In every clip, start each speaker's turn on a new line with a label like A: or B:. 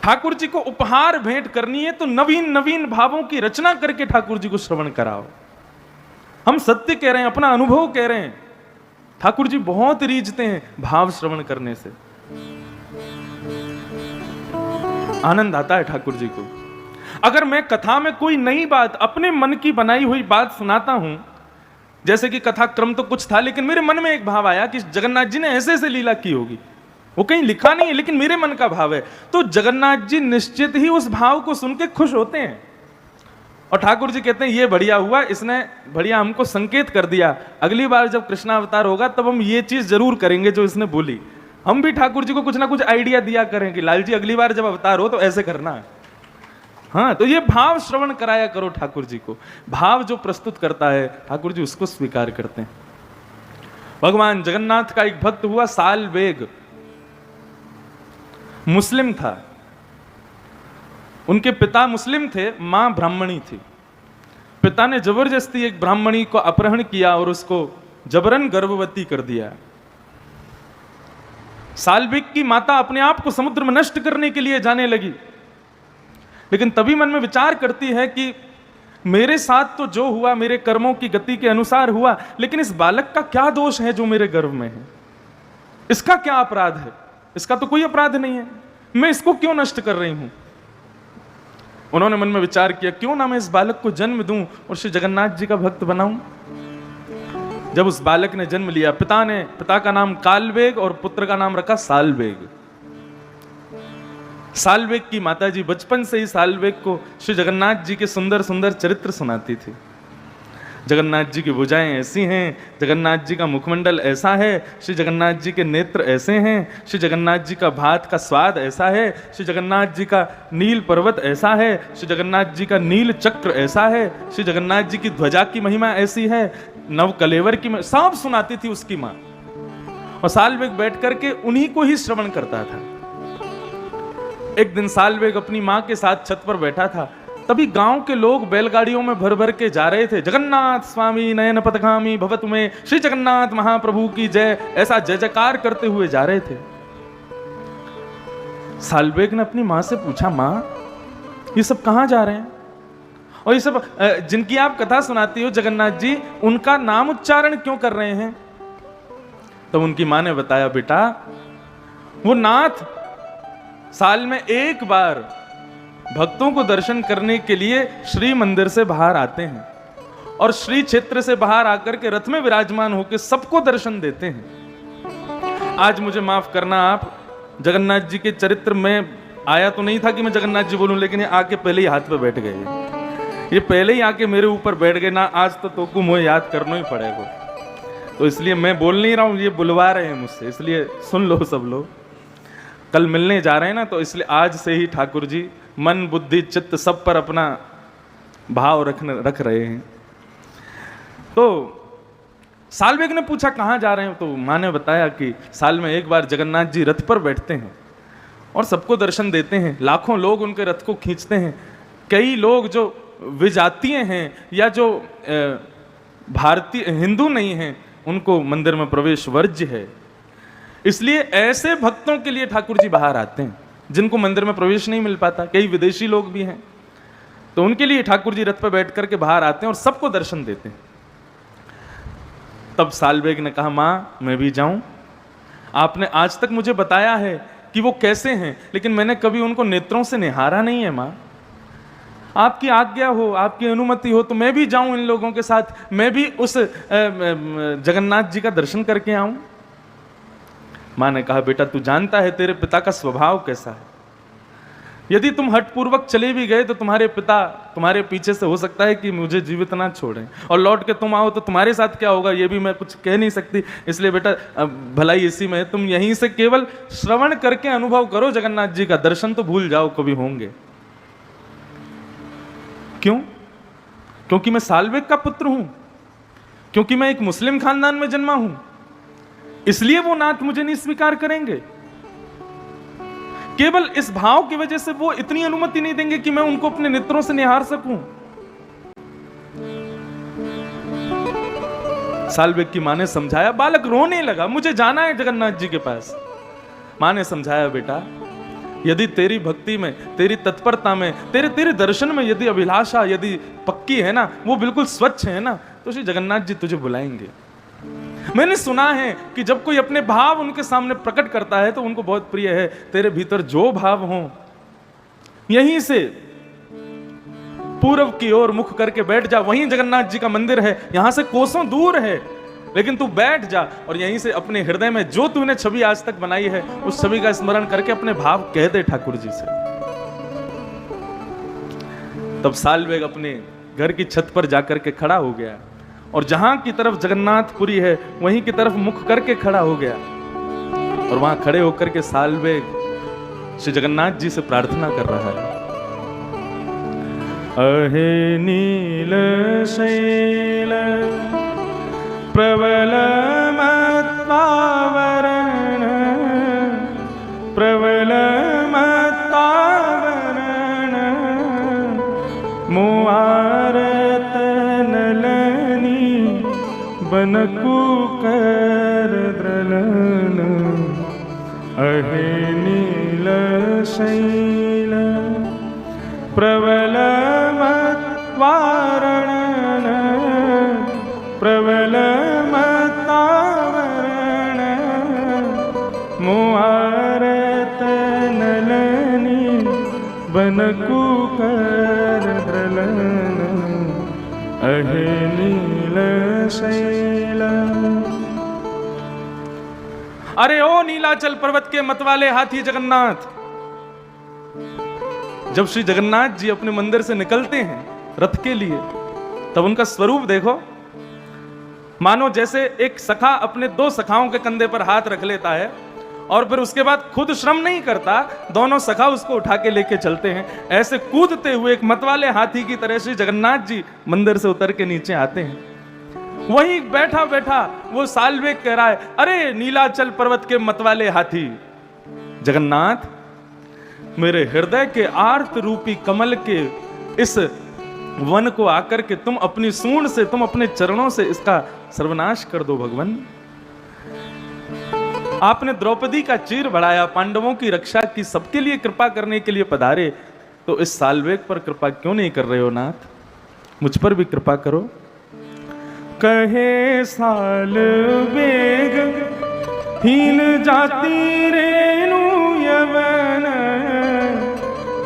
A: ठाकुर जी को उपहार भेंट करनी है तो नवीन नवीन भावों की रचना करके ठाकुर जी को श्रवण कराओ। हम सत्य कह रहे हैं, अपना अनुभव कह रहे हैं। ठाकुर जी बहुत रीझते हैं भाव श्रवण करने से, आनंद आता है ठाकुर जी को। अगर मैं कथा में कोई नई बात, अपने मन की बनाई हुई बात सुनाता हूं, जैसे कि कथा क्रम तो कुछ था लेकिन मेरे मन में एक भाव आया कि जगन्नाथ जी ने ऐसे ऐसे लीला की होगी, वो कहीं लिखा नहीं है लेकिन मेरे मन का भाव है, तो जगन्नाथ जी निश्चित ही उस भाव को सुन के खुश होते हैं। और ठाकुर जी कहते हैं ये बढ़िया हुआ, इसने बढ़िया हमको संकेत कर दिया, अगली बार जब कृष्णावतार होगा तब हम ये चीज जरूर करेंगे जो इसने बोली। हम भी ठाकुर जी को कुछ ना कुछ आइडिया दिया करें कि लाल जी अगली बार जब अवतार हो तो ऐसे करना है। हाँ, तो ये भाव श्रवण कराया करो ठाकुर जी को। भाव जो प्रस्तुत करता है ठाकुर जी उसको स्वीकार करते हैं। भगवान जगन्नाथ का एक भक्त हुआ सालवेग, मुस्लिम था। उनके पिता मुस्लिम थे, मां ब्राह्मणी थी। पिता ने जबरदस्ती एक ब्राह्मणी को अपहरण किया और उसको जबरन गर्भवती कर दिया। सालवेग की माता अपने आप को समुद्र में नष्ट करने के लिए जाने लगी, लेकिन तभी मन में विचार करती है कि मेरे साथ तो जो हुआ मेरे कर्मों की गति के अनुसार हुआ, लेकिन इस बालक का क्या दोष है जो मेरे गर्भ में है? इसका क्या अपराध है? इसका तो कोई अपराध नहीं है, मैं इसको क्यों नष्ट कर रही हूं? उन्होंने मन में विचार किया, क्यों ना मैं इस बालक को जन्म दूं और श्री जगन्नाथ जी का भक्त बनाऊं। जब उस बालक ने जन्म लिया, पिता का नाम कालवेग और पुत्र का नाम रखा सालवेग। सालवेग की माताजी बचपन से ही सालवेग को श्री जगन्नाथ जी के सुंदर सुंदर चरित्र सुनाती थी। जगन्नाथ जी की भुजाएं ऐसी हैं, जगन्नाथ जी का मुखमंडल ऐसा है, श्री जगन्नाथ जी के नेत्र ऐसे हैं, श्री जगन्नाथ जी का भात का स्वाद ऐसा है, श्री जगन्नाथ जी का नील पर्वत ऐसा है, श्री जगन्नाथ जी का नील चक्र ऐसा है, श्री जगन्नाथ जी की ध्वजा की महिमा ऐसी है, नव कलेवर की सब सुनाती थी उसकी मां। और सालवेग बैठ करके उन्हीं को ही श्रवण करता था। एक दिन सालवेग अपनी मां के साथ छत पर बैठा था, तभी गांव के लोग बैलगाड़ियों में भर भर के जा रहे थे। जगन्नाथ स्वामी नयन पथगामी भवतु में, श्री जगन्नाथ महाप्रभु की जय, ऐसा जय जयकार करते हुए जा रहे थे। सालवेग ने अपनी मां से पूछा, मां ये सब कहां जा रहे हैं? और ये सब जिनकी आप कथा सुनाती हो जगन्नाथ जी, उनका नाम उच्चारण क्यों कर रहे हैं? तो उनकी मां ने बताया, बेटा वो नाथ साल में एक बार भक्तों को दर्शन करने के लिए श्री मंदिर से बाहर आते हैं और श्री क्षेत्र से बाहर आकर के रथ में विराजमान होकर सबको दर्शन देते हैं। आज मुझे माफ करना, आप जगन्नाथ जी के चरित्र में आया तो नहीं था कि मैं जगन्नाथ जी बोलूं, लेकिन ये आके पहले ही हाथ पे बैठ गए। ये पहले ही आके मेरे ऊपर बैठ गए ना, आज तो को मुझे याद करना ही पड़ेगा। तो इसलिए मैं बोल नहीं रहा हूं, ये बुलवा रहे हैं मुझसे, इसलिए सुन लो सब लोग। कल मिलने जा रहे हैं ना, तो इसलिए आज से ही ठाकुर जी मन बुद्धि चित्त सब पर अपना भाव रख रहे हैं। तो सालवेग ने पूछा कहां जा रहे हैं? तो मां ने बताया कि साल में एक बार जगन्नाथ जी रथ पर बैठते हैं और सबको दर्शन देते हैं। लाखों लोग उनके रथ को खींचते हैं। कई लोग जो विजातीय हैं या जो भारतीय हिंदू नहीं हैं, उनको मंदिर में प्रवेश वर्ज्य है। इसलिए ऐसे भक्तों के लिए ठाकुर जी बाहर आते हैं जिनको मंदिर में प्रवेश नहीं मिल पाता। कई विदेशी लोग भी हैं, तो उनके लिए ठाकुर जी रथ पर बैठ करके बाहर आते हैं और सबको दर्शन देते हैं। तब सालवेग ने कहा, मां मैं भी जाऊं? आपने आज तक मुझे बताया है कि वो कैसे हैं, लेकिन मैंने कभी उनको नेत्रों से निहारा नहीं है। मां आपकी आज्ञा हो, आपकी अनुमति हो तो मैं भी जाऊं इन लोगों के साथ, मैं भी उस जगन्नाथ जी का दर्शन करके आऊं। मां ने कहा, बेटा तू जानता है तेरे पिता का स्वभाव कैसा है। यदि तुम हठपूर्वक चले भी गए तो तुम्हारे पिता तुम्हारे पीछे से हो सकता है कि मुझे जीवित ना छोड़ें, और लौट के तुम आओ तो तुम्हारे साथ क्या होगा ये भी मैं कुछ कह नहीं सकती। इसलिए बेटा भलाई इसी में, तुम यहीं से केवल श्रवण करके अनुभव करो जगन्नाथ जी का, दर्शन तो भूल जाओ कभी होंगे। क्यों? क्योंकि मैं सालवेग का पुत्र हूं, क्योंकि मैं एक मुस्लिम खानदान में जन्मा हूं, इसलिए वो नाथ मुझे नहीं स्वीकार करेंगे। केवल इस भाव की वजह से वो इतनी अनुमति नहीं देंगे कि मैं उनको अपने नेत्रों से निहार सकूं। सालवेग की मां ने समझाया, बालक रोने लगा, मुझे जाना है जगन्नाथ जी के पास। मां ने समझाया, बेटा यदि तेरी भक्ति में, तेरी तत्परता में, तेरे दर्शन में यदि अभिलाषा यदि पक्की है ना, वो बिल्कुल स्वच्छ है ना, तो श्री जगन्नाथ जी तुझे बुलाएंगे। मैंने सुना है कि जब कोई अपने भाव उनके सामने प्रकट करता है तो उनको बहुत प्रिय है। तेरे भीतर जो भाव हो, यहीं से पूर्व की ओर मुख करके बैठ जा। वहीं जगन्नाथ जी का मंदिर है, यहां से कोसों दूर है, लेकिन तू बैठ जा और यहीं से अपने हृदय में जो तूने छवि आज तक बनाई है उस छवि का स्मरण करके अपने भाव कह दे ठाकुर जी से। तब साल्वेग अपने घर की छत पर जाकर के खड़ा हो गया और जहां की तरफ जगन्नाथपुरी है वहीं की तरफ मुख करके खड़ा हो गया और वहां खड़े होकर के साल्वेग श्री जगन्नाथ जी से प्रार्थना कर रहा है। अहे नील शैल प्रबल मत्वावरण, प्रबल मत्वावरण, मुआरत नलनी बनकुकर द्रलन। अहे नील शैल प्रबल मत्वावरण, प्रबल मत्वावरण, मुआरत नलनी बनकुकर द्रलन। अहे नील शैल। अरे ओ नीलाचल पर्वत के मतवाले हाथी जगन्नाथ, जब श्री जगन्नाथ जी अपने मंदिर से निकलते हैं रथ के लिए, तब उनका स्वरूप देखो, मानो जैसे एक सखा अपने दो सखाओं के कंधे पर हाथ रख लेता है और फिर उसके बाद खुद श्रम नहीं करता, दोनों सखा उसको उठा के लेके चलते हैं। ऐसे कूदते हुए एक मतवाले हाथी की तरह श्री जगन्नाथ जी मंदिर से उतर के नीचे आते हैं। वहीं बैठा बैठा वो साल्वेग कह रहा है, अरे नीलाचल पर्वत के मतवाले हाथी जगन्नाथ, मेरे हृदय के आर्त रूपी कमल के इस वन को आकर के तुम अपनी सूंड से, तुम अपने चरणों से इसका सर्वनाश कर दो भगवान। आपने द्रौपदी का चीर बढ़ाया, पांडवों की रक्षा की, सबके लिए कृपा करने के लिए पधारे, तो इस साल्वेग पर कृपा क्यों नहीं कर रहे हो नाथ? मुझ पर भी कृपा करो। कहे साल्वेग हीन जाति रेणु यवन,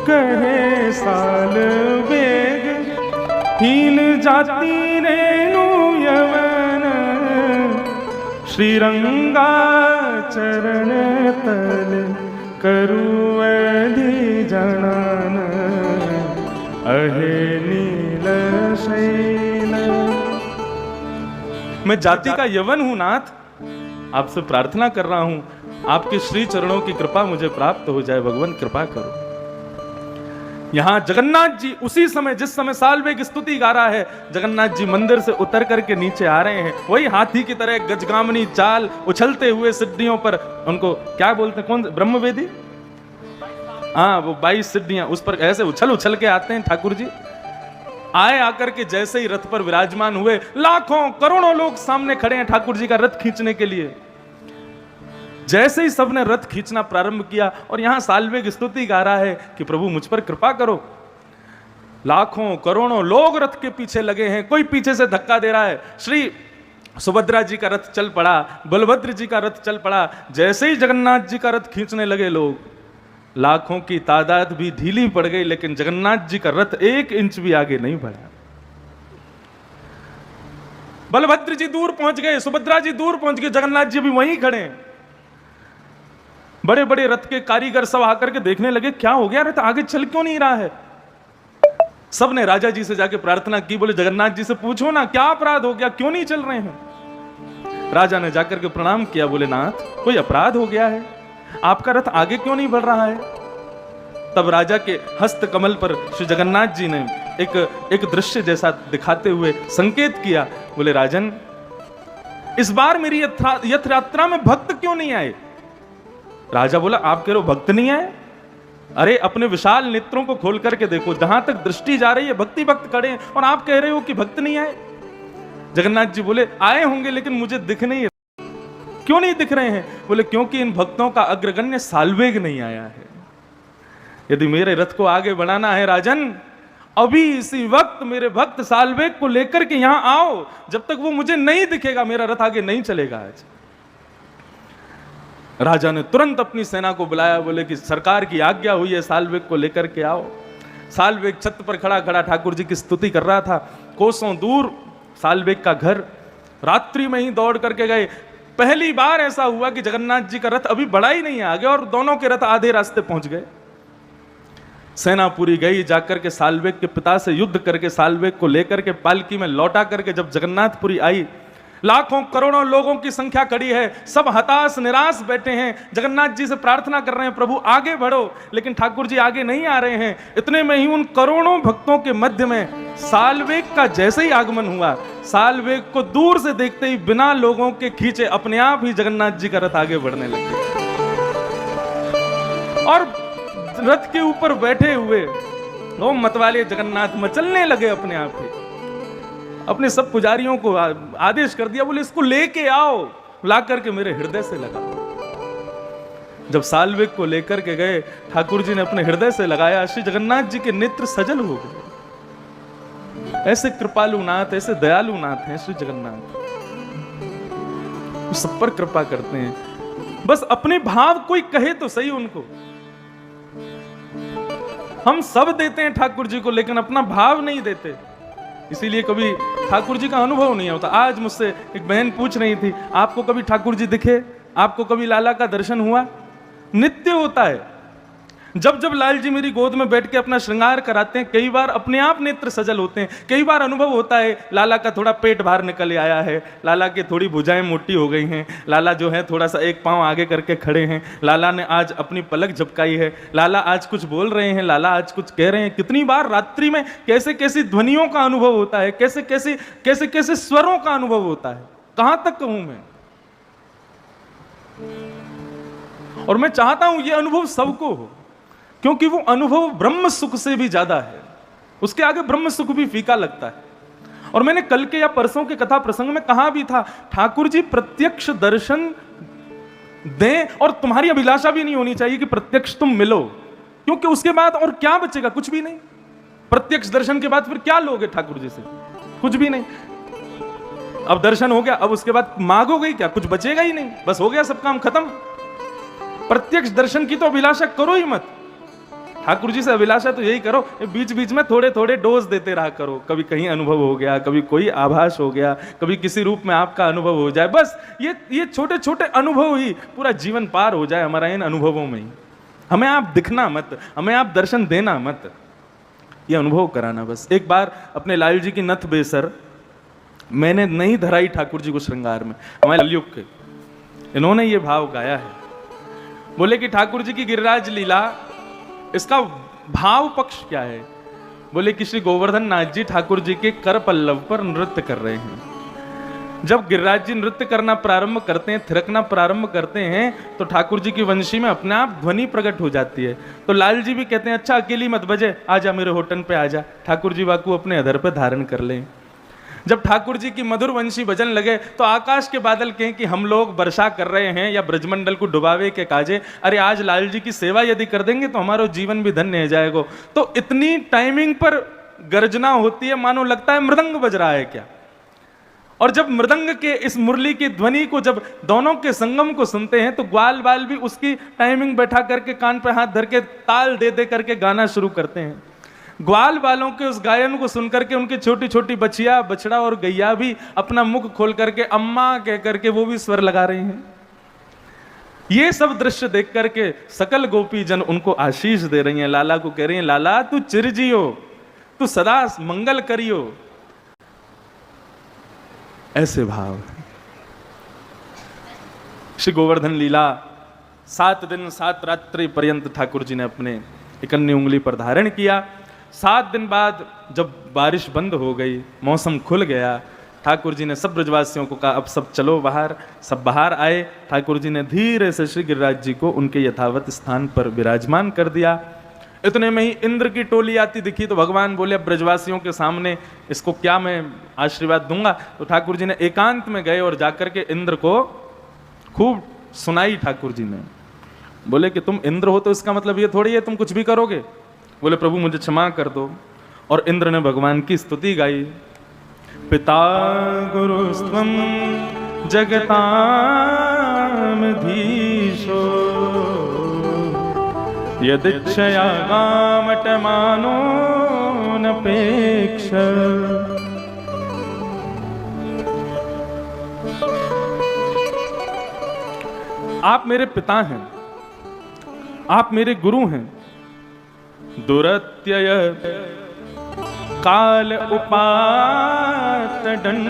A: कहे साल्वेग हीन जाति रेणु यवन, श्रीरंगा चरण तल करुवधि जनान। अहे नील शैल। मैं जाति का यवन हूं नाथ, आपसे प्रार्थना कर रहा हूं आपके श्री चरणों की कृपा मुझे प्राप्त हो जाए, भगवान कृपा करो। यहां जगन्नाथ जी उसी समय, जिस समय साल्वेग स्तुति गा रहा है, जगन्नाथ जी मंदिर से उतर करके नीचे आ रहे हैं। वही हाथी की तरह गजगामनी चाल उछलते हुए सिद्धियों पर, उनको क्या बोलते हैं, कौन, ब्रह्मवेदी, हाँ वो 22 सिद्धियां, उस पर ऐसे उछल उछल के आते हैं ठाकुर जी। आए आकर के जैसे ही रथ पर विराजमान हुए, लाखों करोड़ों लोग सामने खड़े हैं ठाकुर जी का रथ खींचने के लिए। जैसे ही सबने रथ खींचना प्रारंभ किया और यहां साल्वेग स्तुति गा रहा है कि प्रभु मुझ पर कृपा करो। लाखों करोड़ों लोग रथ के पीछे लगे हैं, कोई पीछे से धक्का दे रहा है। श्री सुभद्रा जी का रथ चल पड़ा, बलभद्र जी का रथ चल पड़ा। जैसे ही जगन्नाथ जी का रथ खींचने लगे लोग, लाखों की तादाद भी ढीली पड़ गई, लेकिन जगन्नाथ जी का रथ 1 इंच भी आगे नहीं बढ़ा। बलभद्र जी दूर पहुंच गए, सुभद्रा जी दूर पहुंच गए, जगन्नाथ जी भी वहीं खड़े हैं। बड़े बड़े रथ के कारीगर सब आकर के देखने लगे, क्या हो गया, रथ आगे चल क्यों नहीं रहा है। सब ने राजा जी से जाके प्रार्थना की, बोले जगन्नाथ जी से पूछो ना क्या अपराध हो गया, क्यों नहीं चल रहे हैं। राजा ने जाकर के प्रणाम किया, बोले नाथ कोई अपराध हो गया है, आपका रथ आगे क्यों नहीं बढ़ रहा है। तब राजा के हस्त कमल पर श्री जगन्नाथ जी ने एक दृश्य जैसा दिखाते हुए संकेत किया, बोले राजन इस बार मेरी यथ यात्रा में भक्त क्यों नहीं आए। राजा बोला आप कह रहे हो भक्त नहीं आए, अरे अपने विशाल नेत्रों को खोल करके देखो, जहां तक दृष्टि जा रही है भक्ति भक्त खड़े हैं और आप कह रहे हो कि भक्त नहीं आए। जगन्नाथ जी बोले आए होंगे लेकिन मुझे दिख नहीं, क्यों नहीं दिख रहे हैं। बोले क्योंकि इन भक्तों का अग्रगण्य साल्वेग नहीं आया है। यदि मेरे रथ को आगे बढ़ाना है राजन, अभी इसी वक्त मेरे भक्त साल्वेग को लेकर के यहां आओ। जब तक वो मुझे नहीं दिखेगा मेरा रथ आगे नहीं चलेगा। आज राजा ने तुरंत अपनी सेना को बुलाया, बोले कि सरकार की आज्ञा हुई है, साल्वेग को लेकर के आओ। साल्वेग छत पर खड़ा खड़ा ठाकुर जी की स्तुति कर रहा था। कोसों दूर साल्वेग का घर, रात्रि में ही दौड़ करके गए। पहली बार ऐसा हुआ कि जगन्नाथ जी का रथ अभी बढ़ा ही नहीं आगे और दोनों के रथ आधे रास्ते पहुंच गए। सेना पूरी गई, जाकर के साल्वेग के पिता से युद्ध करके साल्वेग को लेकर के पालकी में लौटा करके जब जगन्नाथपुरी आई, लाखों करोड़ों लोगों की संख्या खड़ी है, सब हताश निराश बैठे हैं, जगन्नाथ जी से प्रार्थना कर रहे हैं प्रभु आगे बढ़ो, लेकिन ठाकुर जी आगे नहीं आ रहे हैं। इतने में ही उन करोड़ों भक्तों के मध्य में साल्वेग का जैसे ही आगमन हुआ, साल्वेग को दूर से देखते ही बिना लोगों के खींचे अपने आप ही जगन्नाथ जी का रथ आगे बढ़ने लगे और रथ के ऊपर बैठे हुए वो मतवाले जगन्नाथ मचलने लगे अपने आप ही। अपने सब पुजारियों को आदेश कर दिया, बोले इसको लेके आओ, ला करके मेरे हृदय से लगाओ। जब साल्वेग को लेकर के गए, ठाकुर जी ने अपने हृदय से लगाया, श्री जगन्नाथ जी के नेत्र सजल हो गए। ऐसे कृपालु नाथ, ऐसे दयालु नाथ हैं श्री जगन्नाथ, सब पर कृपा करते हैं। बस अपने भाव कोई कहे तो सही उनको। हम सब देते हैं ठाकुर जी को, लेकिन अपना भाव नहीं देते, इसीलिए कभी ठाकुर जी का अनुभव नहीं होता। आज मुझसे एक बहन पूछ रही थी, आपको कभी ठाकुर जी दिखे, आपको कभी लाला का दर्शन हुआ? नित्य होता है। जब जब लाल जी मेरी गोद में बैठ के अपना श्रृंगार कराते हैं, कई बार अपने आप नेत्र सजल होते हैं। कई बार अनुभव होता है लाला का थोड़ा पेट बाहर निकल आया है, लाला की थोड़ी भुजाएं मोटी हो गई हैं, लाला जो है थोड़ा सा एक पांव आगे करके खड़े हैं, लाला ने आज अपनी पलक झपकाई है, लाला आज कुछ बोल रहे हैं, लाला आज कुछ कह रहे हैं। कितनी बार रात्रि में कैसे कैसी ध्वनियों का अनुभव होता है, कैसे कैसे स्वरों का अनुभव होता है। कहां तक कहूं मैं? और मैं चाहता हूं ये अनुभव सबको हो, क्योंकि वो अनुभव ब्रह्म सुख से भी ज्यादा है। उसके आगे ब्रह्म सुख भी फीका लगता है। और मैंने कल के या परसों के कथा प्रसंग में कहा भी था, ठाकुर जी प्रत्यक्ष दर्शन दें और तुम्हारी अभिलाषा भी नहीं होनी चाहिए कि प्रत्यक्ष तुम मिलो, क्योंकि उसके बाद और क्या बचेगा? कुछ भी नहीं। प्रत्यक्ष दर्शन के बाद फिर क्या लोगे ठाकुर जी से? कुछ भी नहीं। अब दर्शन हो गया, अब उसके बाद मांगोगे क्या? कुछ बचेगा ही नहीं, बस हो गया, सब काम खत्म। प्रत्यक्ष दर्शन की तो अभिलाषा करो ही मत। ठाकुर जी से अभिलाषा तो यही करो, बीच बीच में थोड़े थोड़े डोज देते रहा करो। कभी कहीं अनुभव हो गया, कभी कोई आभास हो गया, कभी किसी रूप में आपका अनुभव हो जाए। बस ये छोटे छोटे अनुभव ही पूरा जीवन पार हो जाए हमारा इन अनुभवों में ही। हमें आप दिखना मत, हमें आप दर्शन देना मत, ये अनुभव कराना बस। एक बार अपने लाल जी की नथ बेसर मैंने नहीं धराई ठाकुर जी को श्रृंगार में, हमारे लालयुग के, इन्होंने ये भाव गाया है। बोले कि ठाकुर जी की गिरिराज लीला, इसका भाव पक्ष क्या है? बोले कि श्री गोवर्धन नाथ जी ठाकुर जी के कर पल्लव पर नृत्य कर रहे हैं। जब गिरिराज जी नृत्य करना प्रारंभ करते हैं, थिरकना प्रारंभ करते हैं, तो ठाकुर जी की वंशी में अपने आप ध्वनि प्रकट हो जाती है। तो लाल जी भी कहते हैं, अच्छा अकेली मत बजे, आजा मेरे होटन पे आजा। ठाकुर जी वाकू अपने अधर पे धारण कर लें। जब ठाकुर जी की मधुर वंशी बजन लगे, तो आकाश के बादल कहें कि हम लोग वर्षा कर रहे हैं या ब्रजमंडल को डुबावे के काजे, अरे आज लाल जी की सेवा यदि कर देंगे तो हमारा जीवन भी धन्य हो जाएगा। तो इतनी टाइमिंग पर गर्जना होती है, मानो लगता है मृदंग बज रहा है क्या। और जब मृदंग के इस मुरली की ध्वनि को, जब दोनों के संगम को सुनते हैं, तो ग्वाल बाल भी उसकी टाइमिंग बैठा करके कान पे हाथ धर के ताल दे दे करके गाना शुरू करते हैं। ग्वाल वालों के उस गायन को सुनकर के उनकी छोटी छोटी बछिया, बछड़ा और गैया भी अपना मुख खोल करके अम्मा कह करके वो भी स्वर लगा रहे हैं। ये सब दृश्य देख करके सकल गोपी जन उनको आशीष दे रही हैं, लाला को कह रही हैं, लाला तू चिरजियो, तू सदा मंगल करियो। ऐसे भाव। श्री गोवर्धन लीला 7 दिन 7 रात्रि पर्यंत ठाकुर जी ने अपने इकन्नी उंगली पर धारण किया। 7 दिन बाद जब बारिश बंद हो गई, मौसम खुल गया, ठाकुर जी ने सब ब्रजवासियों को कहा अब सब चलो बाहर। सब बाहर आए। ठाकुर जी ने धीरे से श्री गिरिराज जी को उनके यथावत स्थान पर विराजमान कर दिया। इतने में ही इंद्र की टोली आती दिखी, तो भगवान बोले अब ब्रजवासियों के सामने इसको क्या मैं आशीर्वाद दूंगा। तो ठाकुर जी ने एकांत में गए और जाकर के इंद्र को खूब सुनाई ठाकुर जी ने। बोले कि तुम इंद्र हो तो इसका मतलब ये थोड़ी है तुम कुछ भी करोगे। बोले प्रभु मुझे क्षमा कर दो। और इंद्र ने भगवान की स्तुति गाई, पिता गुरुस्त्वं जगतामधीशो यदिच्छया गामटमानो नपेक्ष। आप मेरे पिता हैं, आप मेरे गुरु हैं। दुरत्यय काल उपात दंड,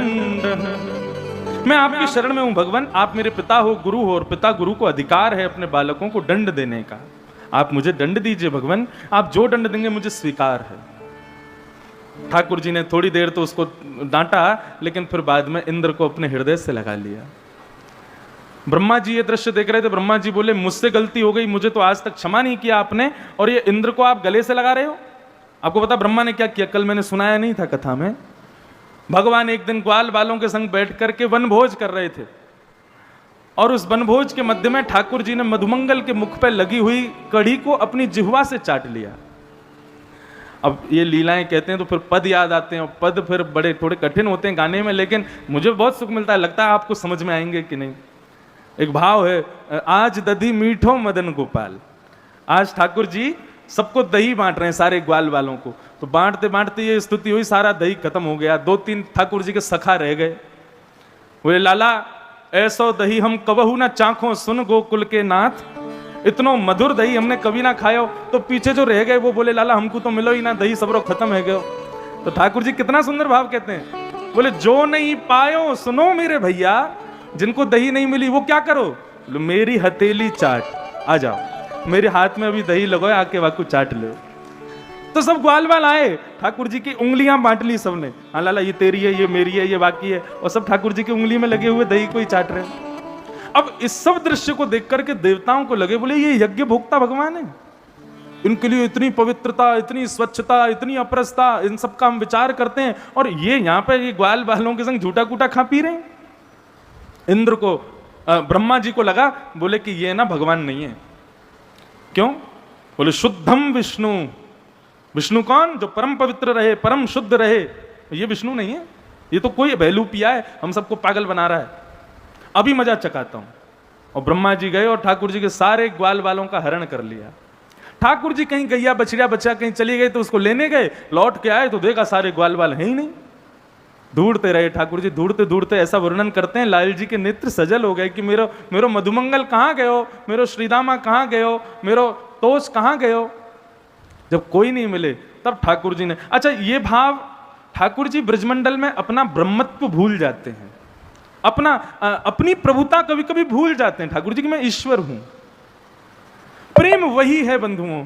A: मैं आपकी शरण में हूं भगवान। आप मेरे पिता हो, गुरु हो, और पिता गुरु को अधिकार है अपने बालकों को दंड देने का। आप मुझे दंड दीजिए भगवान, आप जो दंड देंगे मुझे स्वीकार है। ठाकुर जी ने थोड़ी देर तो उसको डांटा, लेकिन फिर बाद में इंद्र को अपने हृदय से लगा लिया। ब्रह्मा जी ये दृश्य देख रहे थे। ब्रह्मा जी बोले मुझसे गलती हो गई, मुझे तो आज तक क्षमा नहीं किया आपने, और ये इंद्र को आप गले से लगा रहे हो। आपको पता ब्रह्मा ने क्या किया? कल मैंने सुनाया नहीं था कथा में। भगवान एक दिन ग्वाल बालों के संग बैठ करके वनभोज कर रहे थे, और उस वनभोज के मध्य में ठाकुर जी ने मधुमंगल के मुख पर लगी हुई कढ़ी को अपनी जिह्वा से चाट लिया। अब ये लीलाएं कहते हैं तो फिर पद याद आते हैं, और पद फिर बड़े थोड़े कठिन होते हैं गाने में, लेकिन मुझे बहुत सुख मिलता है। लगता है आपको समझ में आएंगे कि नहीं। एक भाव है, आज दधी मीठो मदन गोपाल। आज ठाकुर जी सबको दही बांट रहे हैं, सारे ग्वाल वालों को। तो बांटते बांटते ये स्तुति हुई, सारा दही खत्म हो गया। 2-3 ठाकुर जी के सखा रह गए। बोले लाला ऐसो दही हम कबहू ना चाखो, सुन गोकुल के नाथ, इतनो मधुर दही हमने कभी ना खायो। तो पीछे जो रह गए वो बोले लाला हमको तो मिलो ही ना, दही सबरो खत्म है गयो। तो ठाकुर जी कितना सुंदर भाव कहते हैं, बोले जो नहीं पायो सुनो मेरे भैया, जिनको दही नहीं मिली वो क्या करो, मेरी हथेली चाट, आ जाओ मेरे हाथ में अभी दही लगो, आके वाकू चाट लो। तो सब ग्वाल वाल आए, ठाकुर जी की उंगलियां बांट ली सबने। हाँ लाला ये तेरी है, ये मेरी है, ये बाकी है, और सब ठाकुर जी की उंगली में लगे हुए दही को ही चाट रहे हैं। अब इस सब दृश्य को देख करके देवताओं को लगे, बोले ये यज्ञ भोक्ता भगवान है, इनके लिए इतनी पवित्रता, इतनी स्वच्छता, इतनी अपरसता, इन सब का हम विचार करते हैं, और ये यहाँ पे ये ग्वाल बालों के संग झूठा कूटा खा पी रहे हैं। इंद्र को ब्रह्मा जी को लगा, बोले कि ये ना भगवान नहीं है। क्यों? बोले शुद्धम विष्णु। विष्णु कौन? जो परम पवित्र रहे, परम शुद्ध रहे। ये विष्णु नहीं है, ये तो कोई बहलू पिया है, हम सबको पागल बना रहा है। अभी मजा चकाता हूं। और ब्रह्मा जी गए और ठाकुर जी के सारे ग्वाल वालों का हरण कर लिया। ठाकुर जी कहीं गैया बछड़िया बच्चा कहीं चली गई तो उसको लेने गए, लौट के आए तो देखा सारे ग्वाल वाल है ही नहीं। ढूंढते रहे ठाकुर जी, ढूंढते ढूंढते ऐसा वर्णन करते हैं लाल जी के नेत्र सजल हो गए कि मेरो मधुमंगल कहाँ गयो, मेरो श्रीदामा कहाँ गयो, मेरो तोष कहाँ गयो। जब कोई नहीं मिले तब ठाकुर जी ने, अच्छा ये भाव, ठाकुर जी ब्रजमंडल में अपना ब्रह्मत्व भूल जाते हैं, अपनी प्रभुता कभी कभी भूल जाते हैं ठाकुर जी कि मैं ईश्वर हूं। प्रेम वही है बंधुओं,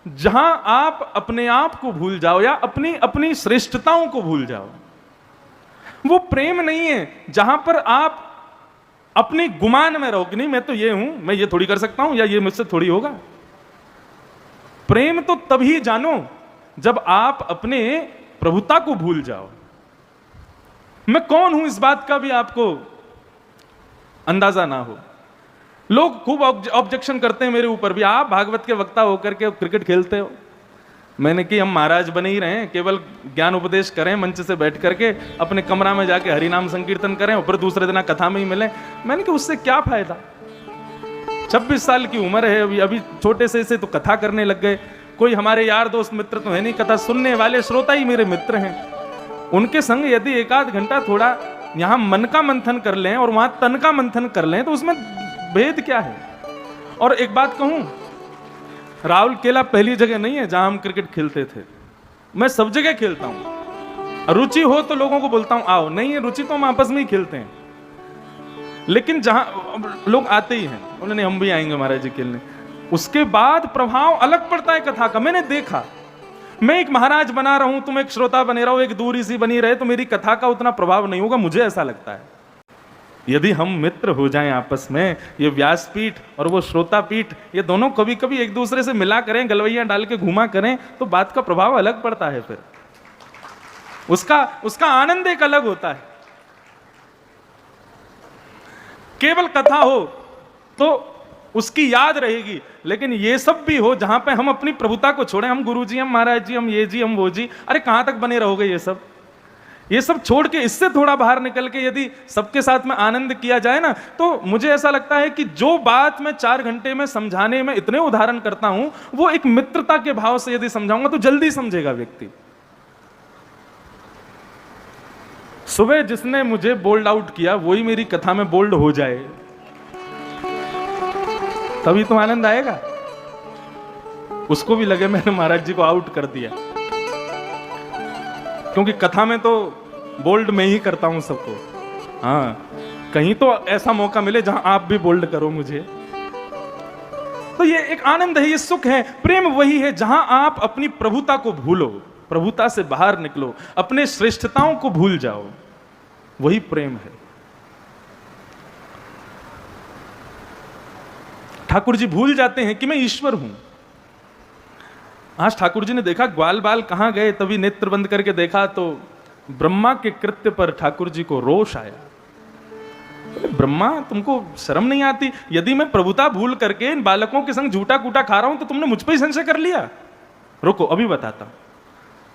A: जहां आप अपने आप को भूल जाओ या अपनी श्रेष्ठताओं को भूल जाओ। वो प्रेम नहीं है जहां पर आप अपने गुमान में रहो कि नहीं मैं तो ये हूं, मैं ये थोड़ी कर सकता हूं, या ये मुझसे थोड़ी होगा। प्रेम तो तभी जानो जब आप अपने प्रभुता को भूल जाओ। मैं कौन हूं इस बात का भी आपको अंदाजा ना हो। लोग खूब ऑब्जेक्शन करते हैं मेरे ऊपर भी, आप भागवत के वक्ता होकर के क्रिकेट खेलते हो। मैंने कि हम महाराज बने ही रहे, केवल ज्ञान उपदेश करें, मंच से बैठ करके अपने कमरा में जाके हरिनाम संकीर्तन करें, ऊपर दूसरे दिन कथा में ही मिलें। मैंने कि उससे क्या फायदा। 26 साल की उम्र है अभी छोटे से तो कथा करने लग गए। कोई हमारे यार दोस्त मित्र तो है नहीं, कथा सुनने वाले श्रोता ही मेरे मित्र हैं। उनके संग यदि 1-8 घंटा थोड़ा यहां मन का मंथन कर लें और वहां तन का मंथन कर लें तो उसमें भेद क्या है। और एक बात कहूं, राहुल केला पहली जगह नहीं है जहां हम क्रिकेट खेलते थे। मैं सब जगह खेलता हूं, रुचि हो तो लोगों को बोलता हूं आओ, नहीं है रुचि तो हम आपस में ही खेलते हैं। लेकिन जहां लोग आते ही हैं, उन्होंने हम भी आएंगे महाराज जी खेलने, उसके बाद प्रभाव अलग पड़ता है कथा का। मैंने देखा, मैं एक महाराज बना रहा हूं, तुम एक श्रोता बने रहो, एक दूरी सी बनी रहे तो मेरी कथा का उतना प्रभाव नहीं होगा, मुझे ऐसा लगता है। यदि हम मित्र हो जाएं आपस में, ये व्यासपीठ और वो श्रोतापीठ, ये दोनों कभी कभी एक दूसरे से मिला करें, गलवैया डाल के घुमा करें, तो बात का प्रभाव अलग पड़ता है। फिर उसका आनंद एक अलग होता है। केवल कथा हो तो उसकी याद रहेगी। लेकिन ये सब भी हो जहां पे हम अपनी प्रभुता को छोड़े, हम गुरु जी, हम महाराज जी, हम ये जी, हम वो जी, अरे कहां तक बने रहोगे? ये सब छोड़ के इससे थोड़ा बाहर निकल के यदि सबके साथ में आनंद किया जाए ना, तो मुझे ऐसा लगता है कि जो बात मैं 4 घंटे में समझाने में इतने उदाहरण करता हूं, वो एक मित्रता के भाव से यदि समझाऊंगा तो जल्दी समझेगा व्यक्ति। सुबह जिसने मुझे बोल्ड आउट किया वही मेरी कथा में बोल्ड हो जाए, तभी तो आनंद आएगा। उसको भी लगे मैंने महाराज जी को आउट कर दिया, क्योंकि कथा में तो बोल्ड मैं ही करता हूं सबको। हाँ, कहीं तो ऐसा मौका मिले जहां आप भी बोल्ड करो मुझे। तो ये एक आनंद है, ये सुख है। प्रेम वही है जहां आप अपनी प्रभुता को भूलो, प्रभुता से बाहर निकलो, अपने श्रेष्ठताओं को भूल जाओ, वही प्रेम है। ठाकुर जी भूल जाते हैं कि मैं ईश्वर हूं। आज ठाकुर जी ने देखा ग्वाल बाल कहां गए, तभी नेत्र बंद करके देखा तो ब्रह्मा के कृत्य पर ठाकुर जी को रोष आया। ब्रह्मा, तुमको शर्म नहीं आती? यदि मैं प्रभुता भूल करके इन बालकों के संग झूठा कूटा खा रहा हूं तो तुमने मुझ पर ही संशय कर लिया। रुको, अभी बताता हूं।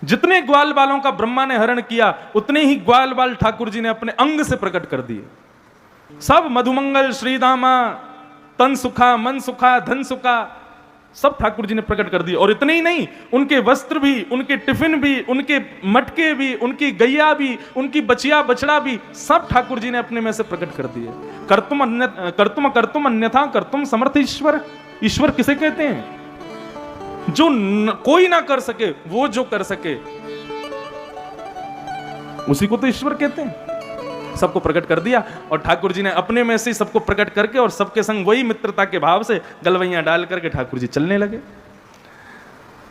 A: जितने ग्वाल बालों का ब्रह्मा ने हरण किया, उतने ही ग्वाल बाल ठाकुर जी ने अपने अंग से प्रकट कर दिए। सब मधुमंगल, श्रीदामा, तन सुखा, मन सुखा, धन सुखा, सब ठाकुर जी ने प्रकट कर दिए। और इतने ही नहीं, उनके वस्त्र भी, उनके टिफिन भी, उनके मटके भी, उनकी गैया भी, उनकी बचिया बछड़ा भी, सब ठाकुर जी ने अपने में से प्रकट कर दिए। कर्तुम अन्यथा कर्तुम समर्थ ईश्वर। ईश्वर किसे कहते हैं? जो कोई ना कर सके, वो जो कर सके उसी को तो ईश्वर कहते हैं। सबको प्रकट कर दिया और ठाकुर जी ने अपने में से सबको प्रकट करके और सबके संग वही मित्रता के भाव से गलवैया डाल करके ठाकुर जी चलने लगे।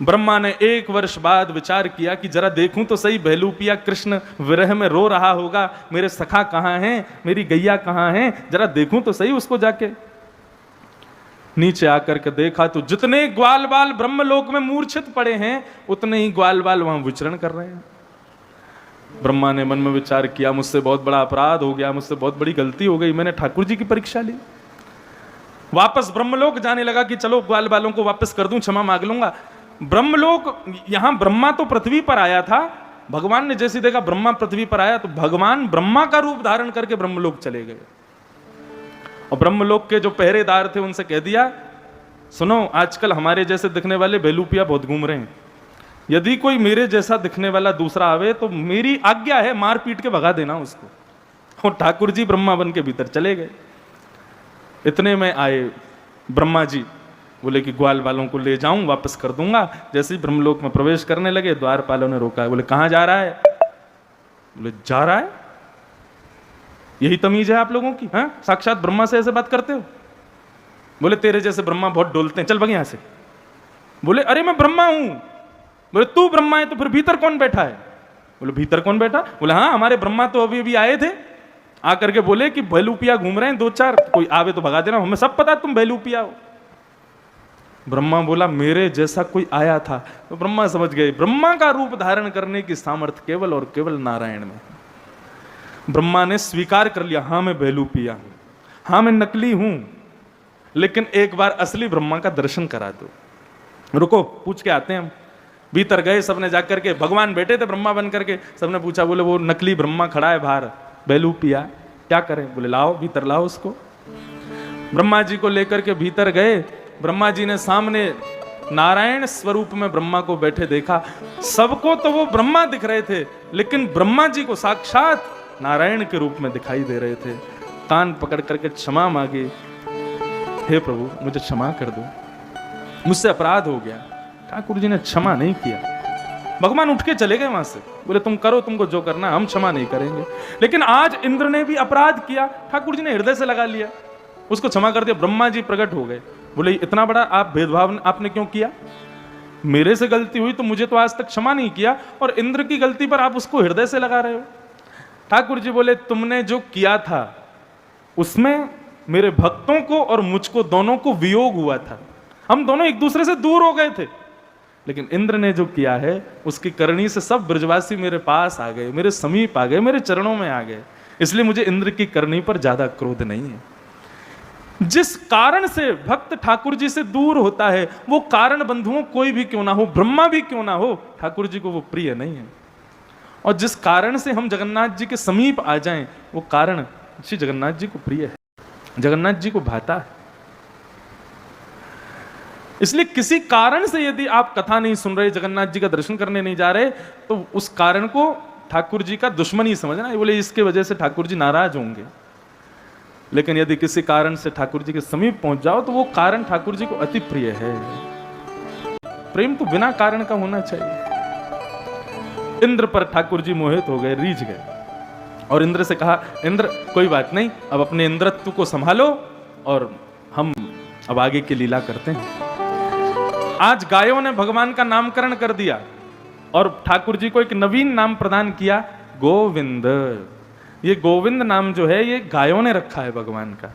A: ब्रह्मा ने 1 वर्ष बाद विचार किया कि जरा देखूं तो सही, बहलूपिया कृष्ण विरह में रो रहा होगा, मेरे सखा कहां हैं, मेरी गैया कहां हैं, जरा देखूं तो सही उसको जाके। नीचे आकर के देखा तो जितने ग्वाल बाल ब्रह्मलोक में मूर्छित पड़े हैं, उतने ही ग्वाल बाल वहां विचरण कर रहे हैं। ब्रह्मा ने मन में विचार किया, मुझसे बहुत बड़ा अपराध हो गया, मुझसे बहुत बड़ी गलती हो गई, मैंने ठाकुर जी की परीक्षा ली। वापस ब्रह्मलोक जाने लगा कि चलो ग्वाल बालों को वापस कर दूं, क्षमा मांग लूंगा। ब्रह्मलोक, यहां ब्रह्मा तो पृथ्वी पर आया था। भगवान ने जैसे देखा ब्रह्मा पृथ्वी पर आया तो भगवान ब्रह्मा का रूप धारण करके ब्रह्मलोक चले गए। और ब्रह्मलोक के जो पहरेदार थे उनसे कह दिया, सुनो, आजकल हमारे जैसे दिखने वाले बेलूपिया बहुत घूम रहे हैं, यदि कोई मेरे जैसा दिखने वाला दूसरा आवे तो मेरी आज्ञा है, मार पीट के भगा देना उसको। और ठाकुर जी ब्रह्मा बन के भीतर चले गए। इतने में आए ब्रह्मा जी, बोले कि ग्वाल वालों को ले जाऊं, वापस कर दूंगा। जैसे ही ब्रह्मलोक में प्रवेश करने लगे, द्वारपालों ने रोका है। बोले कहां जा रहा है? बोले जा रहा है, यही तमीज है आप लोगों की? हाँ, साक्षात ब्रह्मा से ऐसे बात करते हो? बोले तेरे जैसे ब्रह्मा बहुत डोलते हैं, चल भाग यहां से। बोले अरे मैं ब्रह्मा हूं। बोले तू ब्रह्मा है तो फिर भीतर कौन बैठा है? बोले भीतर कौन बैठा? बोले हाँ, हमारे ब्रह्मा तो अभी अभी आए थे, आकर के बोले कि बेलूपिया घूम रहे हैं 2-4, कोई आवे तो भगा देना, हमें सब पता तुम बेलूपिया हो। ब्रह्मा बोला मेरे जैसा कोई आया था। तो ब्रह्मा समझ गए ब्रह्मा का रूप धारण करने की सामर्थ्य केवल और केवल नारायण में। ब्रह्मा ने स्वीकार कर लिया, हाँ मैं बेलूपिया हूं, हाँ मैं नकली हूं, लेकिन एक बार असली ब्रह्मा का दर्शन करा दो। रुको, पूछ के आते हैं हम। भीतर गए, सबने जाकर के, भगवान बैठे थे ब्रह्मा बन करके, सबने पूछा, बोले वो नकली ब्रह्मा खड़ा है बाहर, बेलूपिया, क्या करें? बोले लाओ, भीतर लाओ उसको। ब्रह्मा जी को लेकर के भीतर गए। ब्रह्मा जी ने सामने नारायण स्वरूप में ब्रह्मा को बैठे देखा। सबको तो वो ब्रह्मा दिख रहे थे, लेकिन ब्रह्मा जी को साक्षात नारायण के रूप में दिखाई दे रहे थे। कान पकड़ करके क्षमा मांगी, हे प्रभु मुझे क्षमा कर दो, मुझसे अपराध हो गया। ठाकुर जी ने क्षमा नहीं किया। भगवान उठ के चले गए वहां से, बोले तुम करो तुमको जो करना, हम क्षमा नहीं करेंगे। लेकिन आज इंद्र ने भी अपराध किया, ठाकुर जी ने हृदय से लगा लिया, उसको क्षमा कर दिया। ब्रह्मा जी प्रकट हो गए, बोले इतना बड़ा आप भेदभाव आपने क्यों किया? मेरे से गलती हुई तो मुझे तो आज तक क्षमा नहीं किया, और इंद्र की गलती पर आप उसको हृदय से लगा रहे हो। ठाकुर जी बोले तुमने जो किया था उसमें मेरे भक्तों को और मुझको दोनों को वियोग हुआ था, हम दोनों एक दूसरे से दूर हो गए थे। लेकिन इंद्र ने जो किया है उसकी करनी से सब ब्रजवासी मेरे पास आ गए, मेरे समीप आ गए, मेरे चरणों में आ गए, इसलिए मुझे इंद्र की करनी पर ज्यादा क्रोध नहीं है। जिस कारण से भक्त ठाकुर जी से दूर होता है, वो कारण बंधुओं कोई भी क्यों ना हो, ब्रह्मा भी क्यों ना हो, ठाकुर जी को वो प्रिय नहीं है। और जिस कारण से हम जगन्नाथ जी के समीप आ जाएं, वो कारण श्री जगन्नाथ जी को प्रिय है, जगन्नाथ जी को भाता है। इसलिए किसी कारण से यदि आप कथा नहीं सुन रहे, जगन्नाथ जी का दर्शन करने नहीं जा रहे, तो उस कारण को ठाकुर जी का दुश्मनी समझना। बोले इसके वजह से ठाकुर जी नाराज होंगे। लेकिन यदि किसी कारण से ठाकुर जी के समीप पहुंच जाओ, तो वो कारण ठाकुर जी को अति प्रिय है। प्रेम तो बिना कारण का होना चाहिए। इंद्र पर ठाकुर जी मोहित हो गए, रीझ गए, और इंद्र से कहा, इंद्र कोई बात नहीं, अब अपने इंद्रत्व को संभालो और हम अब आगे की लीला करते हैं। आज गायों ने भगवान का नामकरण कर दिया और ठाकुर जी को एक नवीन नाम प्रदान किया, गोविंद। ये गोविंद नाम जो है, ये गायों ने रखा है भगवान का।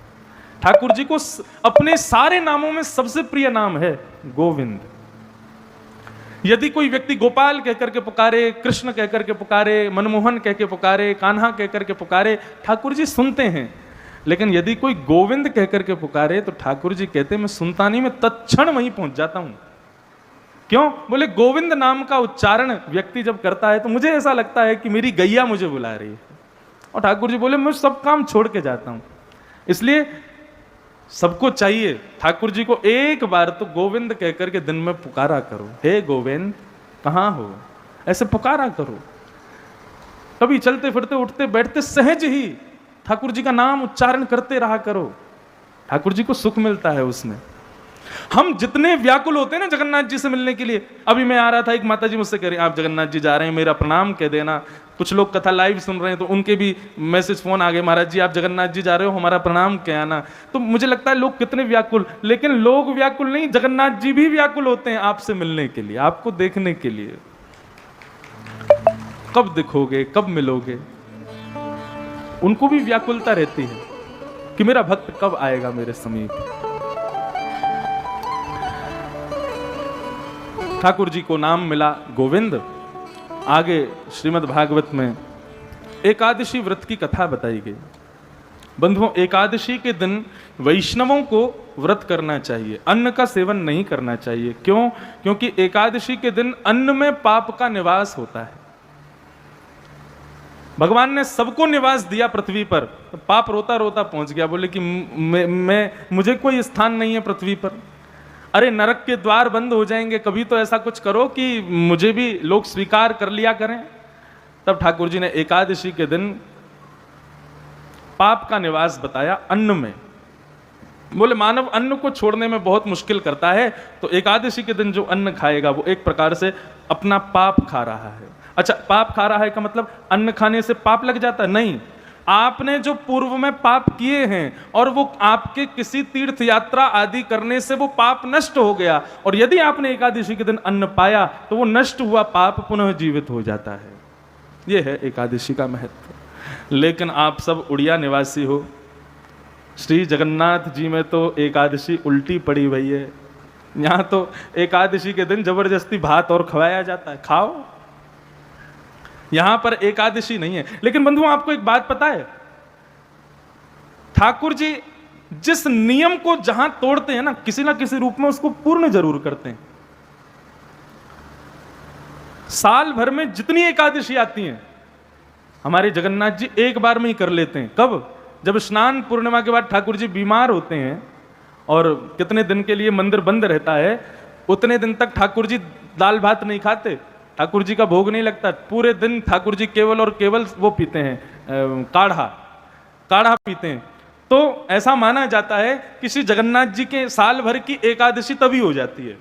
A: ठाकुर जी को अपने सारे नामों में सबसे प्रिय नाम है गोविंद। यदि कोई व्यक्ति गोपाल कहकर के पुकारे, कृष्ण कहकर के पुकारे, मनमोहन कह के पुकारे, कान्हा कहकर के पुकारे, ठाकुर जी सुनते हैं। लेकिन यदि कोई गोविंद कहकर के पुकारे, तो ठाकुर जी कहते हैं मैं सुनता नहीं, मैं तत्क्षण वहीं पहुंच जाता हूं। क्यों? बोले गोविंद नाम का उच्चारण व्यक्ति जब करता है, तो मुझे ऐसा लगता है कि मेरी गैया मुझे बुला रही है। और ठाकुर जी बोले मैं सब काम छोड़ के जाता हूं। इसलिए सबको चाहिए ठाकुर जी को एक बार तो गोविंद कहकर के दिन में पुकारा करो, हे गोविंद कहां हो, ऐसे पुकारा करो। कभी चलते फिरते उठते बैठते सहज ही ठाकुर जी का नाम उच्चारण करते रहा करो, ठाकुर जी को सुख मिलता है उसमें। हम जितने व्याकुल होते हैं ना जगन्नाथ जी से मिलने के लिए, अभी मैं आ रहा था, एक माता जी मुझसे कह रही आप जगन्नाथ जी जा रहे हैं, मेरा प्रणाम कह देना। कुछ लोग कथा लाइव सुन रहे हैं, तो उनके भी मैसेज फोन आ गए, महाराज जी आप जगन्नाथ जी जा रहे हो, हमारा प्रणाम कह आना। तो मुझे लगता है लोग कितने व्याकुल, लेकिन लोग व्याकुल नहीं, जगन्नाथ जी भी व्याकुल होते हैं आपसे मिलने के लिए, आपको देखने के लिए। कब दिखोगे, कब मिलोगे, उनको भी व्याकुलता रहती है कि मेरा भक्त कब आएगा मेरे समीप। ठाकुर जी को नाम मिला गोविंद। आगे श्रीमद् भागवत में एकादशी व्रत की कथा बताई गई। बंधुओं, एकादशी के दिन वैष्णवों को व्रत करना चाहिए, अन्न का सेवन नहीं करना चाहिए। क्यों? क्योंकि एकादशी के दिन अन्न में पाप का निवास होता है। भगवान ने सबको निवास दिया पृथ्वी पर, तो पाप रोता रोता पहुंच गया, बोले कि मुझे कोई स्थान नहीं है पृथ्वी पर। अरे नरक के द्वार बंद हो जाएंगे, कभी तो ऐसा कुछ करो कि मुझे भी लोग स्वीकार कर लिया करें। तब ठाकुर जी ने एकादशी के दिन पाप का निवास बताया अन्न में। बोले मानव अन्न को छोड़ने में बहुत मुश्किल करता है, तो एकादशी के दिन जो अन्न खाएगा वो एक प्रकार से अपना पाप खा रहा है। अच्छा, पाप खा रहा है का मतलब अन्न खाने से पाप लग जाता? नहीं, आपने जो पूर्व में पाप किए हैं और वो आपके किसी तीर्थ यात्रा आदि करने से वो पाप नष्ट हो गया, और यदि आपने एकादशी के दिन अन्न पाया तो वो नष्ट हुआ पाप पुनः जीवित हो जाता है। ये है एकादशी का महत्व। लेकिन आप सब उड़िया निवासी हो, श्री जगन्नाथ जी में तो एकादशी उल्टी पड़ी हुई है। यहाँ तो एकादशी के दिन जबरदस्ती भात और खवाया जाता है, खाओ। यहां पर एकादशी नहीं है। लेकिन बंधुओं, आपको एक बात पता है, ठाकुर जी जिस नियम को जहां तोड़ते हैं ना, किसी ना किसी रूप में उसको पूर्ण जरूर करते हैं। साल भर में जितनी एकादशी आती हैं, हमारे जगन्नाथ जी एक बार में ही कर लेते हैं। कब? जब स्नान पूर्णिमा के बाद ठाकुर जी बीमार होते हैं और कितने दिन के लिए मंदिर बंद रहता है, उतने दिन तक ठाकुर जी दाल भात नहीं खाते, ठाकुर जी का भोग नहीं लगता। पूरे दिन ठाकुर जी केवल और केवल वो पीते हैं, काढ़ा पीते हैं। तो ऐसा माना जाता है कि श्री जगन्नाथ जी के साल भर की एकादशी तभी हो जाती है।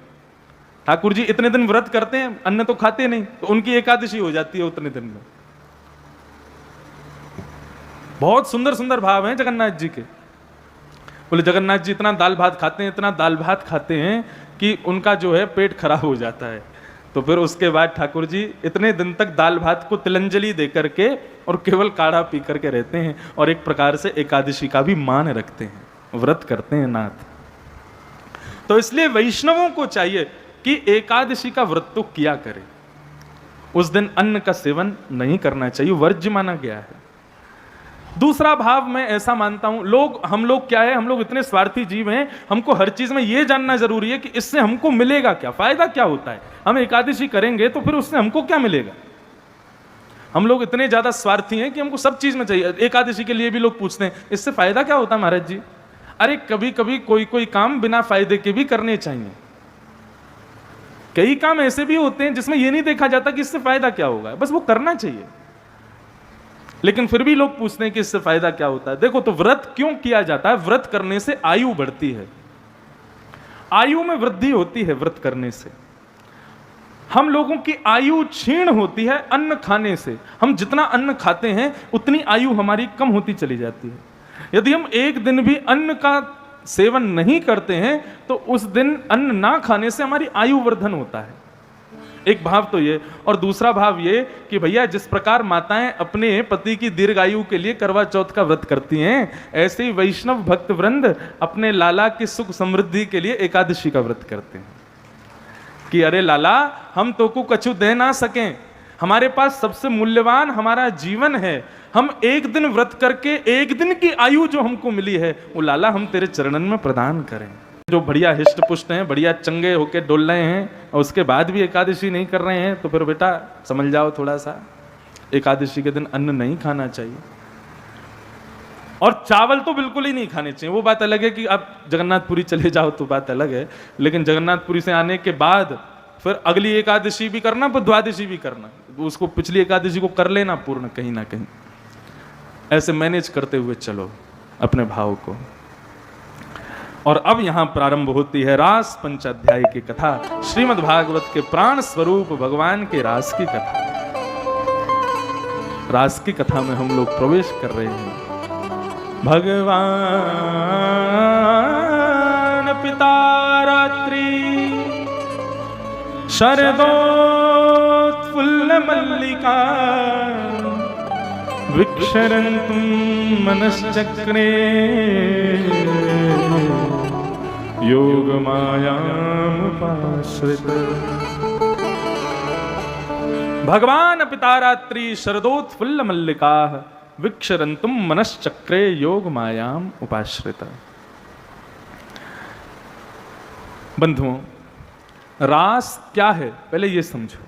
A: ठाकुर जी इतने दिन व्रत करते हैं, अन्न तो खाते नहीं, तो उनकी एकादशी हो जाती है उतने दिन में। बहुत सुंदर सुंदर भाव हैं जगन्नाथ जी के। बोले जगन्नाथ जी इतना दाल भात खाते हैं, इतना दाल भात खाते हैं कि उनका जो है पेट खराब हो जाता है। तो फिर उसके बाद ठाकुर जी इतने दिन तक दाल भात को तिलंजलि दे करके और केवल काढ़ा पी करके रहते हैं, और एक प्रकार से एकादशी का भी मान रखते हैं, व्रत करते हैं नाथ। तो इसलिए वैष्णवों को चाहिए कि एकादशी का व्रत तो किया करें। उस दिन अन्न का सेवन नहीं करना चाहिए, वर्ज्य माना गया है। दूसरा भाव मैं ऐसा मानता हूं, हम लोग क्या है, हम लोग इतने स्वार्थी जीव हैं, हमको हर चीज में यह जानना जरूरी है कि इससे हमको मिलेगा क्या, फायदा क्या होता है। हम एकादशी करेंगे तो फिर उससे हमको क्या मिलेगा। हम लोग इतने ज्यादा स्वार्थी हैं कि हमको सब चीज में चाहिए। एकादशी के लिए भी लोग पूछते हैं इससे फायदा क्या होता है महाराज जी। अरे कभी कभी कोई काम बिना फायदे के भी करने चाहिए। कई काम ऐसे भी होते हैं जिसमें यह नहीं देखा जाता कि इससे फायदा क्या होगा, बस वो करना चाहिए। लेकिन फिर भी लोग पूछते हैं कि इससे फायदा क्या होता है। देखो तो व्रत क्यों किया जाता है। व्रत करने से आयु बढ़ती है, आयु में वृद्धि होती है व्रत करने से। हम लोगों की आयु क्षीण होती है अन्न खाने से। हम जितना अन्न खाते हैं उतनी आयु हमारी कम होती चली जाती है। यदि हम एक दिन भी अन्न का सेवन नहीं करते हैं तो उस दिन अन्न ना खाने से हमारी आयु वर्धन होता है। एक भाव तो ये, और दूसरा भाव ये कि भैया जिस प्रकार माताएं अपने पति की दीर्घायु के लिए करवा चौथ का व्रत करती हैं, ऐसे ही वैष्णव भक्त वृंद अपने लाला की सुख समृद्धि के लिए एकादशी का व्रत करते हैं कि अरे लाला हम तो को कछु दे ना सकें, हमारे पास सबसे मूल्यवान हमारा जीवन है, हम एक दिन व्रत करके एक दिन की आयु जो हमको मिली है वो लाला हम तेरे चरणन में प्रदान करें। जो बढ़िया हिष्ट पुष्ट हैं, बढ़िया चंगे होके डोल रहे हैं और उसके बाद भी एकादशी नहीं कर रहे हैं तो फिर बेटा समझ जाओ थोड़ा सा, एकादशी के दिन अन्न नहीं खाना चाहिए। और चावल तो बिल्कुल ही नहीं खाने चाहिए। वो बात अलग है कि आप जगन्नाथपुरी चले जाओ तो बात अलग है, लेकिन जगन्नाथपुरी से आने के बाद फिर अगली एकादशी भी करना, फिर द्वादशी भी करना, उसको पिछली एकादशी को कर लेना पूर्ण कहीं ना कहीं। ऐसे मैनेज करते हुए चलो अपने भाव को। और अब यहां प्रारंभ होती है रास पंचाध्याय की कथा, श्रीमद् भागवत के प्राण स्वरूप भगवान के रास की कथा। रास की कथा में हम लोग प्रवेश कर रहे हैं। भगवान पिता रात्रि शरदोत्फुल्ल मल्लिका विक्षरन्तुं मनश्चक्रे योगमायामुपाश्रित। भगवान पिता रात्रि शरदोत्फुल्ल मल्लिका विक्षरन्तुं मनश्चक्रे योगमायाम उपाश्रित। बंधुओं, रास क्या है पहले ये समझो।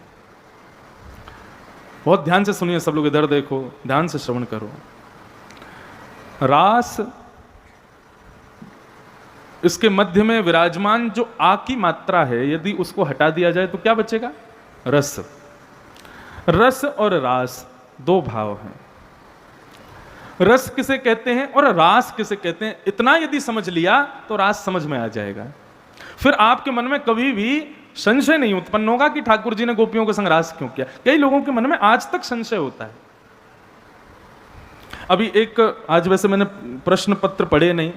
A: बहुत ध्यान से सुनिए सब लोग, इधर देखो, ध्यान से श्रवण करो। रास, इसके मध्य में विराजमान जो आ की मात्रा है, यदि उसको हटा दिया जाए तो क्या बचेगा? रस। रस और रास दो भाव हैं। रस किसे कहते हैं और रास किसे कहते हैं, इतना यदि समझ लिया तो रास समझ में आ जाएगा। फिर आपके मन में कभी भी संशय नहीं उत्पन्न होगा कि ठाकुर जी ने गोपियों के संग रास क्यों किया। कई लोगों के मन में आज तक संशय होता है। अभी आज वैसे मैंने प्रश्न पत्र पढ़े नहीं,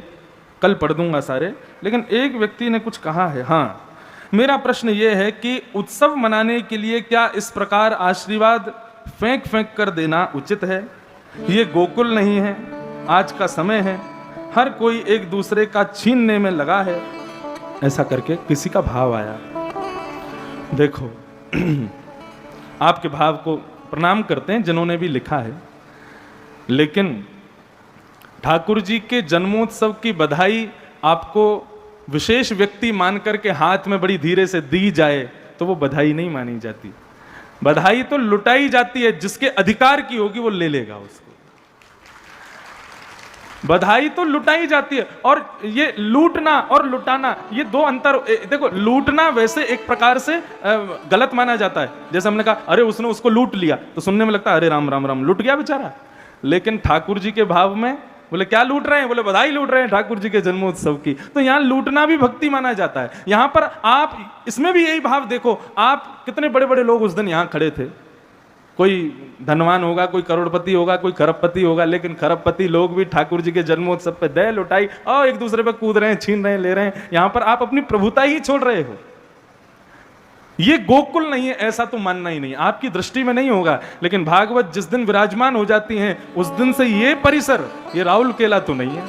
A: कल पढ़ दूंगा सारे, लेकिन एक व्यक्ति ने कुछ कहा है। हाँ, मेरा प्रश्न यह है कि उत्सव मनाने के लिए क्या इस प्रकार आशीर्वाद फेंक फेंक कर देना उचित है? ये गोकुल नहीं है, आज का समय है, हर कोई एक दूसरे का छीनने में लगा है। ऐसा करके किसी का भाव आया। देखो आपके भाव को प्रणाम करते हैं जिन्होंने भी लिखा है, लेकिन ठाकुर जी के जन्मोत्सव की बधाई आपको विशेष व्यक्ति मान करके हाथ में बड़ी धीरे से दी जाए तो वो बधाई नहीं मानी जाती। बधाई तो लुटाई जाती है, जिसके अधिकार की होगी वो ले लेगा उसको। बधाई तो लुटाई जाती है, और ये लूटना और लुटाना ये दो अंतर। देखो, लूटना वैसे एक प्रकार से गलत माना जाता है। जैसे हमने कहा अरे उसने उसको लूट लिया, तो सुनने में लगता है अरे राम राम राम, लूट गया बेचारा। लेकिन ठाकुर जी के भाव में बोले क्या लूट रहे हैं? बोले बधाई लूट रहे हैं ठाकुर जी के जन्मोत्सव की। तो यहाँ लूटना भी भक्ति माना जाता है। यहाँ पर आप इसमें भी यही भाव देखो। आप कितने बड़े बड़े लोग उस दिन यहाँ खड़े थे, कोई धनवान होगा, कोई करोड़पति होगा, कोई खरबपति होगा, लेकिन खरबपति लोग भी ठाकुर जी के जन्मोत्सव पे दे लुटाई और एक दूसरे पे कूद रहे हैं, छीन रहे हैं, ले रहे हैं। यहाँ पर आप अपनी प्रभुता ही छोड़ रहे हो। ये गोकुल नहीं है, ऐसा तो मानना ही नहीं, आपकी दृष्टि में नहीं होगा। लेकिन भागवत जिस दिन विराजमान हो जाती हैं उस दिन से ये परिसर, ये राउल केला तो नहीं है,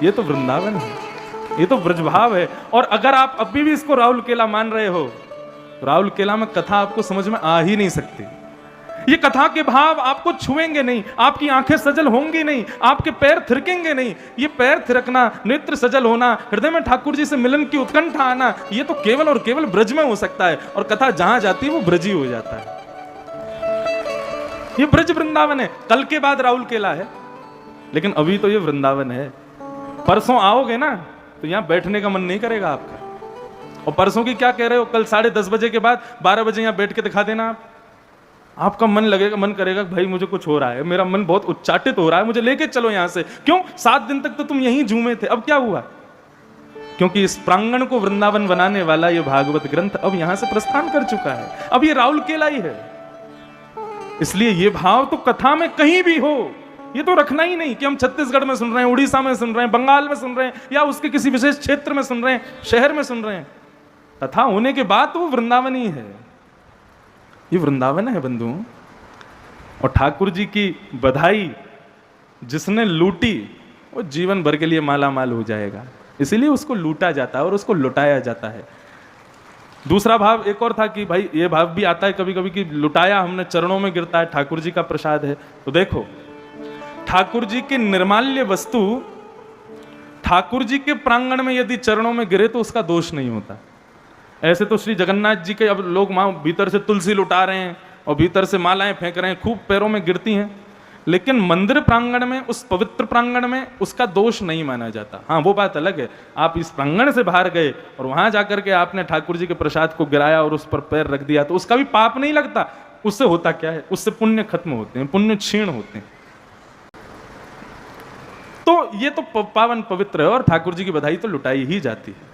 A: ये तो वृंदावन है, ये तो ब्रजभाव है। और अगर आप अभी भी इसको राउल केला मान रहे हो, राउल केला में कथा आपको समझ में आ ही नहीं सकती। ये कथा के भाव आपको छुएंगे नहीं, आपकी आंखें सजल होंगी नहीं, आपके पैर थिरकेंगे नहीं। ये पैर थिरकना, नेत्र सजल होना, हृदय में ठाकुर जी से मिलन की उत्कंठा आना, ये तो केवल और केवल ब्रज में हो सकता है। और कथा जहां जाती है वो ब्रज ही हो जाता है। ये ब्रज वृंदावन है। कल के बाद राउल केला है, लेकिन अभी तो ये वृंदावन है। परसों आओगे ना तो यहां बैठने का मन नहीं करेगा आपका। और परसों की क्या कह रहे हो, कल 10:30 बजे के बाद 12 बजे यहां बैठ के दिखा देना आप। आपका मन करेगा भाई मुझे कुछ हो रहा है, मेरा मन बहुत उच्चाटित हो रहा है, मुझे लेके चलो यहां से। क्यों? 7 दिन तक तो तुम यहीं झूमे थे, अब क्या हुआ? क्योंकि इस प्रांगण को वृंदावन बनाने वाला ये भागवत ग्रंथ अब यहां से प्रस्थान कर चुका है। अब ये राउल केला ही है। इसलिए ये भाव तो कथा में कहीं भी हो, ये तो रखना ही नहीं कि हम छत्तीसगढ़ में सुन रहे हैं, उड़ीसा में सुन रहे हैं, बंगाल में सुन रहे हैं, या उसके किसी विशेष क्षेत्र में सुन रहे हैं, शहर में सुन रहे हैं। कथा होने के बाद तो वो वृंदावन ही है। ये वृंदावन है बंधु। और ठाकुर जी की बधाई जिसने लूटी वो जीवन भर के लिए माला माल हो जाएगा। इसीलिए उसको लूटा जाता है और उसको लुटाया जाता है। दूसरा भाव एक और था कि भाई ये भाव भी आता है कभी कभी कि लुटाया हमने, चरणों में गिरता है, ठाकुर जी का प्रसाद है। तो देखो, ठाकुर जी की निर्माल्य वस्तु ठाकुर जी के प्रांगण में यदि चरणों में गिरे तो उसका दोष नहीं होता। ऐसे तो श्री जगन्नाथ जी के अब लोग वहां भीतर से तुलसी लुटा रहे हैं और भीतर से मालाएं फेंक रहे हैं, खूब पैरों में गिरती हैं, लेकिन मंदिर प्रांगण में, उस पवित्र प्रांगण में उसका दोष नहीं माना जाता। हाँ, वो बात अलग है, आप इस प्रांगण से बाहर गए और वहां जाकर के आपने ठाकुर जी के प्रसाद को गिराया और उस पर पैर रख दिया तो उसका भी पाप नहीं लगता। उससे होता क्या है? उससे पुण्य खत्म होते हैं, पुण्य क्षीण होते हैं। तो ये तो पावन पवित्र है और ठाकुर जी की बधाई तो लुटाई ही जाती है।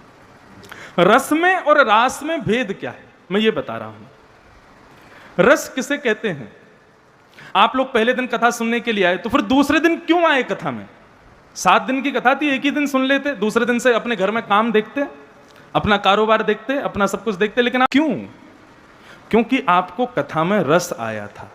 A: रस में और रास में भेद क्या है, मैं ये बता रहा हूं। रस किसे कहते हैं? आप लोग पहले दिन कथा सुनने के लिए आए, तो फिर दूसरे दिन क्यों आए कथा में? 7 दिन की कथा थी, एक ही दिन सुन लेते, दूसरे दिन से अपने घर में काम देखते, अपना कारोबार देखते, अपना सब कुछ देखते। लेकिन आप क्यों? क्योंकि आपको कथा में रस आया था।